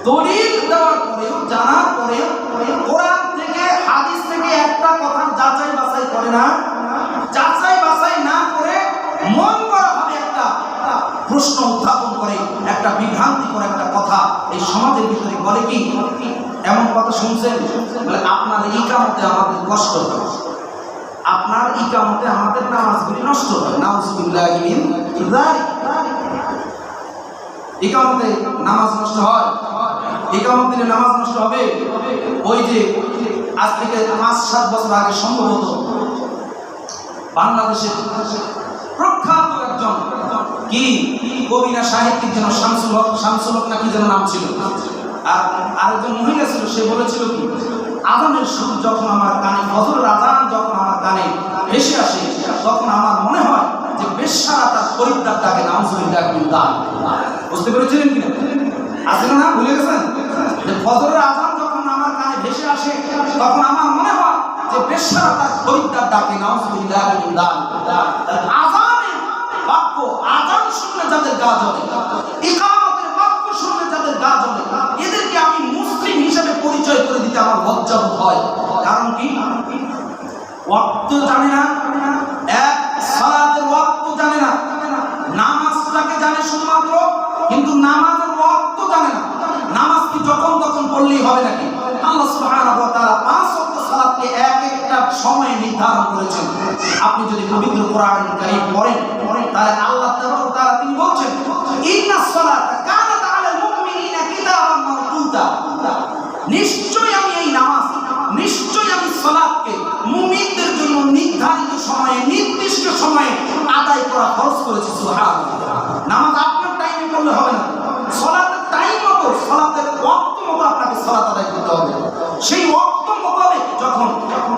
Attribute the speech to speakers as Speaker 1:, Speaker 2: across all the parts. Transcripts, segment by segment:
Speaker 1: দলিল দেওয়ার পরেও, জানার পরেও কোরআন থেকে হাদিস থেকে একটা কথা যাচাই বাছাই করে না, যাচাই বাছাই না করে মন গড়া ভাবে একটা প্রশ্ন উত্থাপন করে, একটা বিভ্রান্তিকর একটা কথা এই সমাজের ভিতরে বলে কি, এমন কথা শুনছেন বলে আপনার ইকামতে আমাদের কষ্ট হয়, আপনার ইকামতে আমাদের নামাজগুলি নষ্ট হয়, নাউযুবিল্লাহি মিন যালিক। ইকামতে নামাজ নষ্ট হয়, ইকামত দিলে নামাজ নষ্ট হবে। ওই যে আজ থেকে 5-7 বছর আগে সম্ভবত বাংলাদেশের প্রখ্যাত একজন কি কবিরা সাহিত্যিক যেন শামসুল হক না কি যেন নাম ছিল, আর আরেকজন মহিলা ছিল, সে বলেছিল কি, আযানের সুর যখন আমার কানে, ফজরের আযান যখন আমার কানে ভেসে আসে, তখন আমার মনে হয় যে বেশ্যারা তার খরিদ্দার ডাকে, নাউযুবিল্লাহি মিন যালিক। বুঝতে পেরেছিলেন কিনা? আসলে না ভুলে গেছেন যে ফজরের আযান যখন আমার কানে ভেসে আসে, তখন আমার মনে হয় যে বেশ্যারা তার খরিদ্দার ডাকে, নাউযুবিল্লাহি মিন যালিক। আযানের বাক্য, আযান শুনলে যাদের গা জ্বলে, ইকামতের বাক্য শুনলে যাদের গা জ্বলে, এদেরকে আমি মুসলিম হিসেবে পরিচয় করে দিতে আমার লজ্জা বোধ হয়। কারণ কি, ওয়াক্ত জানে না, এক সালাতের ওয়াক্ত জানে না, নামাজটাকে জানে শুধুমাত্র, কিন্তু নামাজের ওয়াক্ত জানে না। নামাজ কি যখন তখন পড়লেই হবে নাকি? আল্লাহ সুবহানাহু ওয়া তাআলা 5 ওয়াক্ত সালাতকে এক একটা সময়ে নির্ধারণ করেছেন। আপনি যদি পবিত্র কোরআনুল কারীম পড়েন, তাহলে আল্লাহ তাবারক ওয়া তাআলা তিনি বলছেন, ইন্নাস সালাতা কানাত আলাল মুমিনিনা কিতাবান মাওকুতা, নিশ্চয়ই আমি এই নামাজ, নিশ্চয়ই আমি সালাতকে মুমিনদের জন্য নির্ধারিত সময়ে, নির্দিষ্ট সময়ে আদায় করা ফরজ করেছি। সুবহানাল্লাহ। নামাজ আপনার টাইমে পড়লে হবে না, সালাতের টাইম মতো, সালাতের ওয়াক্ত মতো আপনাকে সালাত আদায় করতে হবে। সেই ওয়াক্ত মোতাবেক যখন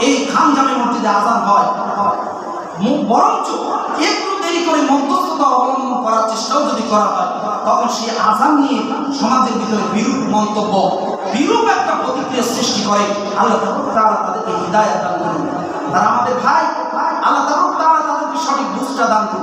Speaker 1: এই খানজামে মসজিদে আযান হয়, বরঞ্চ একটু দেরি করে মধ্যস্থতা অবলম্বন করার চেষ্টাও যদি করা হয়, তখন সেই আযান নিয়ে সমাজের ভিতরে বিরূপ মন্তব্য, বিরূপ একটা প্রতিক্রিয়া সৃষ্টি করে। আল্লাহ তাআলা তাদেরকে হিদায়াত দান করুন। তারা আমাদের ভাই, আল্লাহ তাআলা তাদেরকে সঠিক বুঝটা দান করুন।